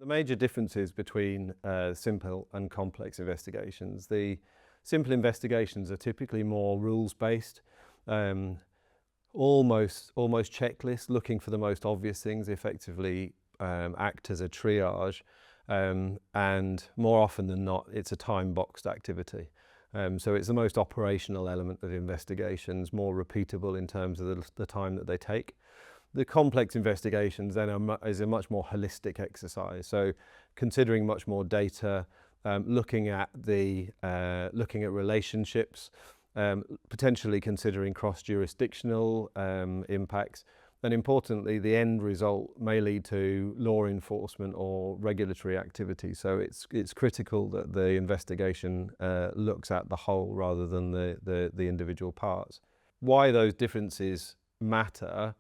The major differences between simple and complex investigations. The simple investigations are typically more rules-based, almost checklist, looking for the most obvious things, effectively act as a triage, and more often than not, it's a time-boxed activity. So it's the most operational element of investigations, more repeatable in terms of the time that they take. The complex investigations then is a much more holistic exercise. So considering much more data, looking at relationships, potentially considering cross-jurisdictional impacts, and importantly, the end result may lead to law enforcement or regulatory activity. So it's critical that the investigation looks at the whole rather than the individual parts. Why those differences matter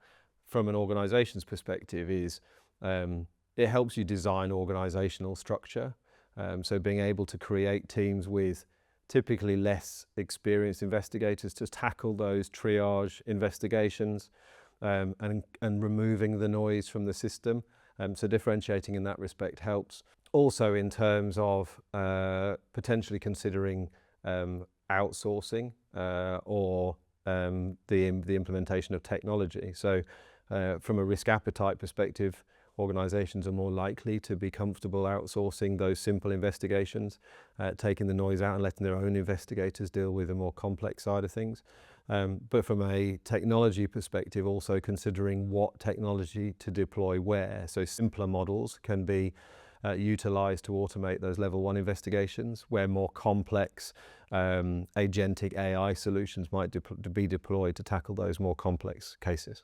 from an organization's perspective is it helps you design organizational structure. So being able to create teams with typically less experienced investigators to tackle those triage investigations and removing the noise from the system. So differentiating in that respect helps. Also in terms of potentially considering outsourcing or the implementation of technology. So from a risk appetite perspective, organizations are more likely to be comfortable outsourcing those simple investigations, taking the noise out and letting their own investigators deal with the more complex side of things. But from a technology perspective, also considering what technology to deploy where. So simpler models can be utilized to automate those level 1 investigations, where more complex agentic AI solutions might be deployed to tackle those more complex cases.